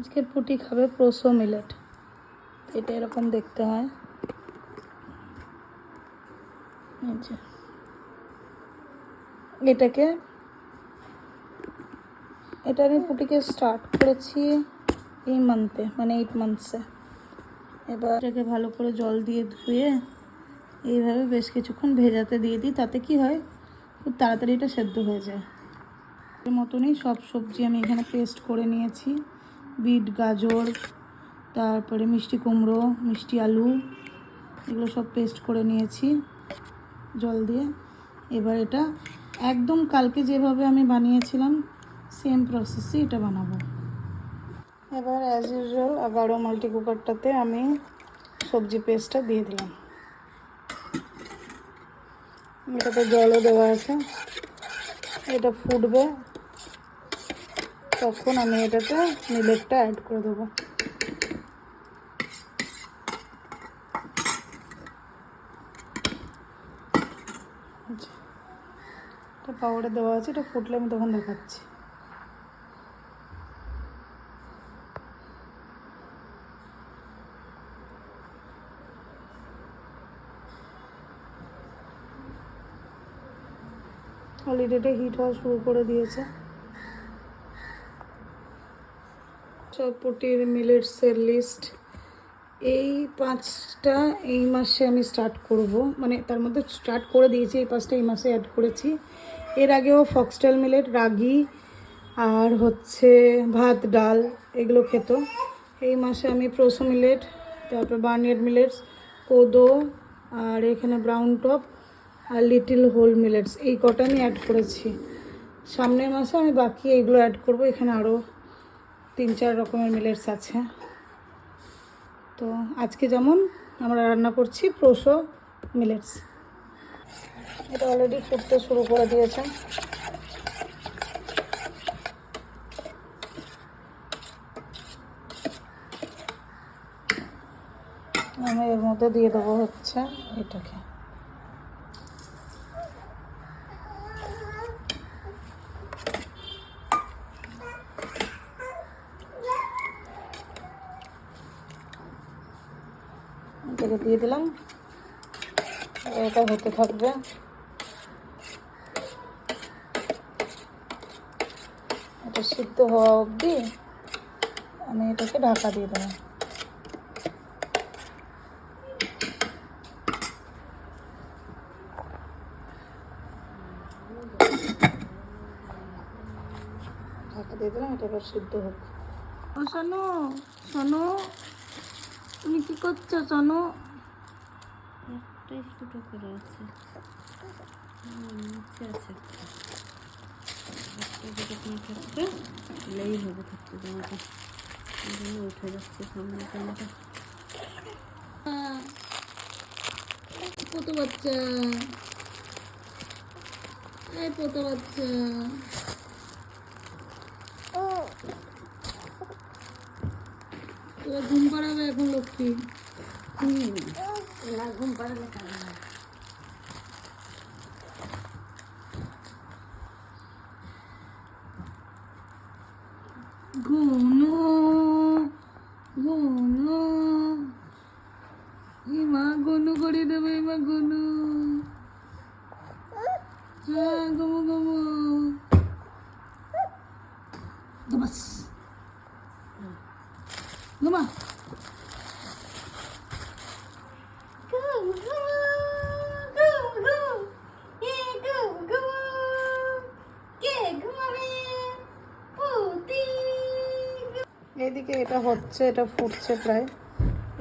আজকে পুটি খাবে প্রোসো মিলেট। এটা এরকম দেখতে হয়। এটা আমি পুটিকে স্টার্ট করেছি এই মান্থে, মানে 8 মান্থসে। এবার এটাকে ভালো করে জল দিয়ে ধুয়ে এইভাবে বেশ কিছুক্ষণ ভেজাতে দিয়ে দিই। তাতে কি হয়, খুব তাড়াতাড়ি এটা সেদ্ধ হয়ে যায়। এর মতনই সব সবজি আমি এখানে পেস্ট করে নিয়েছি। বিট, গাজর, তারপরে মিষ্টি কুমড়ো, মিষ্টি আলু, এগুলো সব পেস্ট করে নিয়েছি জল দিয়ে। এবার এটা একদম কালকে যেভাবে আমি বানিয়েছিলাম সেম প্রসেসে এটা বানাবো। এবার অ্যাজ ইউজুয়াল 11 মাল্টি কুকারটাতে আমি সবজি পেস্টটা দিয়ে দিলাম। এটাতে জলও দেওয়া আছে। এটা ফুটবে, তখন আমি এটাতে মিলেটটা অ্যাড করে দেবো। এটা পাউডার দেওয়া আছে, এটা ফুটলে আমি তখন দেখাচ্ছি। অলরেডি এটা হিট হওয়া শুরু করে দিয়েছে। সব পুটির মিলেটসের লিস্ট এই 5টা এই মাসে আমি স্টার্ট করব, মানে তার মধ্যে স্টার্ট করে দিয়েছি। এই 5টা এই মাসে অ্যাড করেছি। এর আগেও ফক্সটেল মিলেট, রাগি আর হচ্ছে ভাত ডাল এগুলো খেত। এই মাসে আমি প্রোসো মিলেট, তারপর বার্নিয়ার্ড মিলেটস, কোদো, আর এখানে ব্রাউন টপ আর লিটিল হোল মিলেটস, এই কটা আমি অ্যাড করেছি। সামনের মাসে আমি বাকি এইগুলো অ্যাড করব। এখানে আরও 3-4 রকমের মিলেটস আছে। তো আজকে যেমন আমরা রান্না করছি প্রোসো মিলেটস। এটা অলরেডি ফুটতে শুরু করে দিয়েছে। আমি এর মধ্যে দিয়ে দেবো হচ্ছে এটাকে। এটাকে দিয়ে দিলাম, এটা হতে থাকবে। এটা সিদ্ধ হওয়া অবধি আমি এটাকে ঢাকা দিয়ে দেবো। ঢাকা দিয়ে দিলাম, এটা এবার সিদ্ধ হোক। ও শোনো শোনো, তুমি কি করছো শোনো? একটাই ফুটো করে আছে, নিচে আছে একটা থাকবে, এলেই হবে থাকতে তোমাকে। উঠে যাচ্ছে সামনে ক্যামেরাটা। কত বাচ্চা, এই কত বাচ্চা। তোরা ঘুম পাড়াবে এখন লক্ষ্মী? না, ঘুম পাড়ালে কেন? গুনু গুনু, মা গুনু করে দেবে, মা গুনু। হ্যাঁ, ঘুমো ঘুমো। ঘুমাস, ঘুমা। এদিকে এটা হচ্ছে, এটা ফুটছে প্রায়।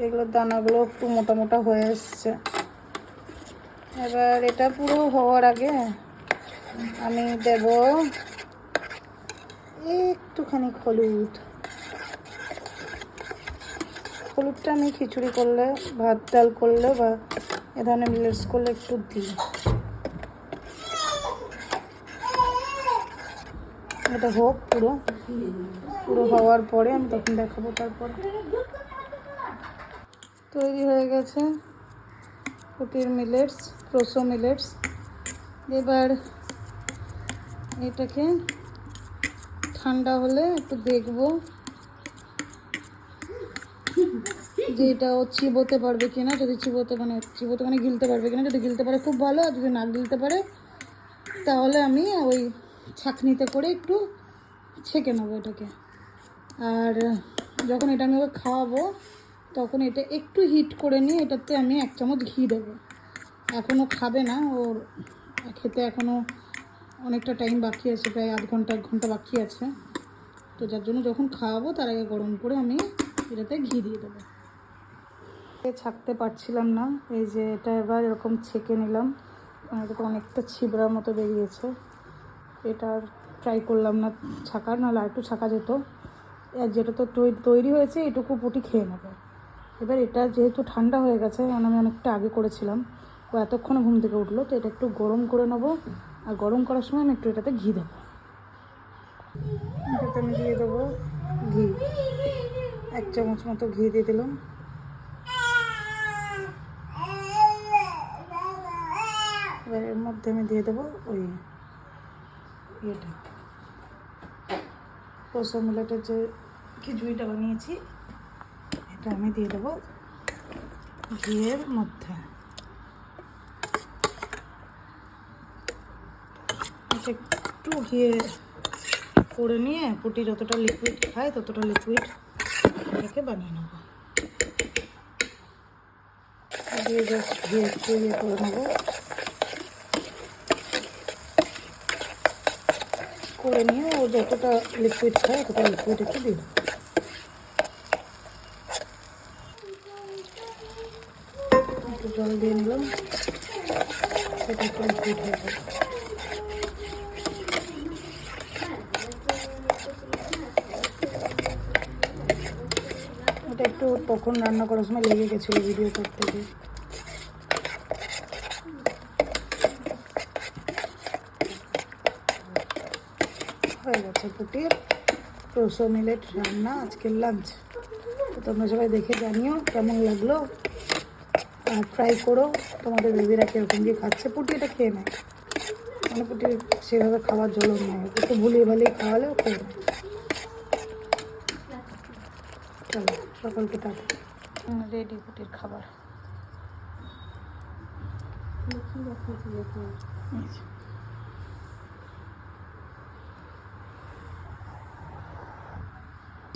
এগুলোর দানাগুলো একটু মোটা মোটা হয়ে এসছে। এবার এটা পুরো হওয়ার আগে আমি দেব একটুখানি হলুদ। হলুদটা আমি খিচুড়ি করলে, ভাত ডাল করলে বা এ ধরনের মিলেটস করলে একটু দিই। এটা হোক পুরো, পুরো হওয়ার পরে আমি তখন দেখাবো। তারপর তৈরি হয়ে গেছে পুটির মিলেটস, প্রোসো মিলেটস। এবার এটাকে ঠান্ডা হলে একটু দেখবো যে এটা ও চিবোতে পারবে কিনা, যদি চিবোতে মানে গিলতে পারবে কিনা। যদি গিলতে পারে খুব ভালো, আর যদি না গিলতে পারে তাহলে আমি ওই ছাঁকনিতে করে একটু ছেঁকে নেবো এটাকে। আর যখন এটা আমি ওকে খাওয়াবো তখন এটা একটু হিট করে নিয়ে এটাতে আমি 1 চামচ ঘি দেবো। এখনও খাবে না, ওর খেতে এখনও অনেকটা টাইম বাকি আছে, প্রায় আধ ঘন্টা 1 ঘন্টা বাকি আছে। তো যার জন্য যখন খাওয়াবো তার আগে গরম করে আমি এটাতে ঘি দিয়ে দেবো। ছাকতে পারছিলাম না, এই যে এটা এবার এরকম ছেঁকে নিলাম। এটা তো অনেকটা ছিবড়ার মতো বেরিয়েছে, এটা আর ট্রাই করলাম না ছাকার, নাহলে আর একটু ছাকা যেত। আর যেটা তো তৈরি হয়েছে এটুকু পুটি খেয়ে নেবে। এবার এটা যেহেতু ঠান্ডা হয়ে গেছে, কারণ আমি অনেকটা আগে করেছিলাম, ও এতক্ষণে ঘুম থেকে উঠলো, তো এটা একটু গরম করে নেবো। আর গরম করার সময় আমি একটু এটাতে ঘি দেবো। এটাতে আমি দিয়ে দেবো ঘি, 1 চামচ মতো ঘি দিয়ে দিলাম। এবার এর মধ্যে আমি দিয়ে দেবো ওই ইয়েটা, পোসা মিলেটের যে খিচুড়িটা বানিয়েছি, এটা আমি দিয়ে দেবো ঘিয়ের মধ্যে। এটা একটু ঘিয়ে করে নিয়ে পুটি যতটা লিকুইড খায় ততটা লিকুইড এটাকে বানিয়ে নেবো। দিয়ে জাস্ট ঘিয়ে একটু ইয়ে করে নেবো, করে নিয়ে ও যতটা লিকুইড খায় ততটা লিকুইড একটু দিই। একটু জল দিয়ে নিলাম, সেটা একটু লিকুইড হয়ে যাবে। এটা একটু তখন রান্না করার সময় লেগে গেছিলো ভিডিও করতে গিয়ে। হয়ে গেছে পুটির পোসা মিলেট রান্না, আজকের লাঞ্চ। তো তোমরা সবাই দেখে জানিও কেমন লাগলো, আর ট্রাই করো তোমাদের বেবিরা কীরকম দিয়ে খাচ্ছে। পুটি এটা খেয়ে নেয়, মানে পুটি সেভাবে খাওয়ার জন্য নেয়, একটু ভুলিয়ে ভালিয়ে খাওয়ালেও খেয়ে নেয়। চলো সকলকে টাটা, রেডি পুটির খাবার।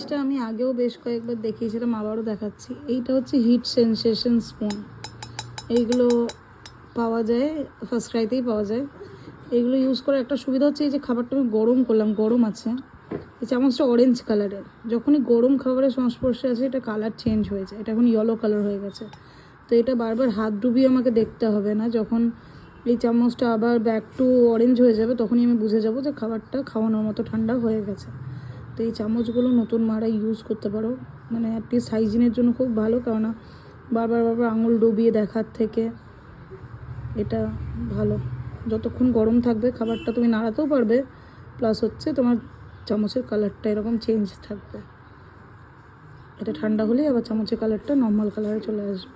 এটা আমি আগেও বেশ কয়েকবার দেখিয়েছিলাম, আবারও দেখাচ্ছি। এইটা হচ্ছে হিট সেনসেশন স্পুন, এইগুলো পাওয়া যায় ফার্স্ট ক্রাইতেই পাওয়া যায়। এইগুলো ইউজ করে একটা সুবিধা হচ্ছে, এই যে খাবারটা আমি গরম করলাম, গরম আছে, এই চামচটা অরেঞ্জ কালারের, যখনই গরম খাবারের সংস্পর্শে আছে এটা কালার চেঞ্জ হয়ে যায়, এটা এখন ইয়েলো কালার হয়ে গেছে। তো এটা বারবার হাত ডুবিয়ে আমাকে দেখতে হবে না, যখন এই চামচটা আবার ব্যাক টু অরেঞ্জ হয়ে যাবে তখনই আমি বুঝে যাব যে খাবারটা খাওয়ানোর মতো ঠান্ডা হয়ে গেছে। তো এই চামচগুলো নতুন মারা ইউজ করতে পারো, মানে অ্যাটলিস্ট হাইজিনের জন্য খুব ভালো, কেননা বারবার আঙুল ডুবিয়ে দেখার থেকে এটা ভালো। যতক্ষণ গরম থাকবে খাবারটা তুমি নাড়াতেও পারবে, প্লাস হচ্ছে তোমার চামচের কালারটা এরকম চেঞ্জ থাকবে। এটা ঠান্ডা হলেই আবার চামচের কালারটা নর্মাল কালারে চলে আসবে।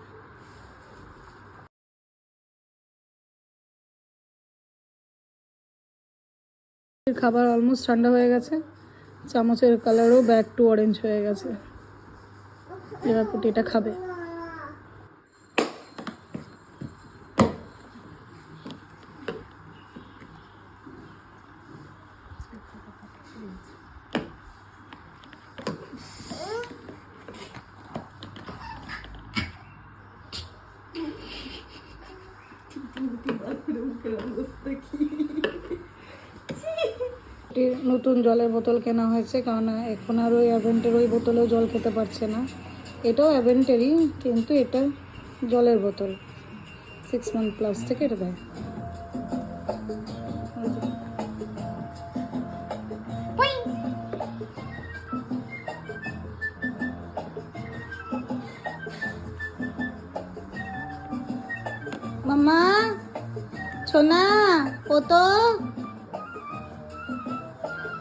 খাবার অলমোস্ট ঠান্ডা হয়ে গেছে, চামচের কালারও ব্যাক টু অরেঞ্জ হয়ে গেছে। এবার পুটিটা খাবে। নতুন জলের বোতল কেনা হয়েছে, কারণ এখন আর ওই অ্যাভেন্টের ওই বোতলেও জল খেতে পারছে না। এটাও অ্যাভেন্টেরই, কিন্তু এটা জলের বোতল, 6 month প্লাস থেকে এটা দেয়। মাম্মা সোনা ও তো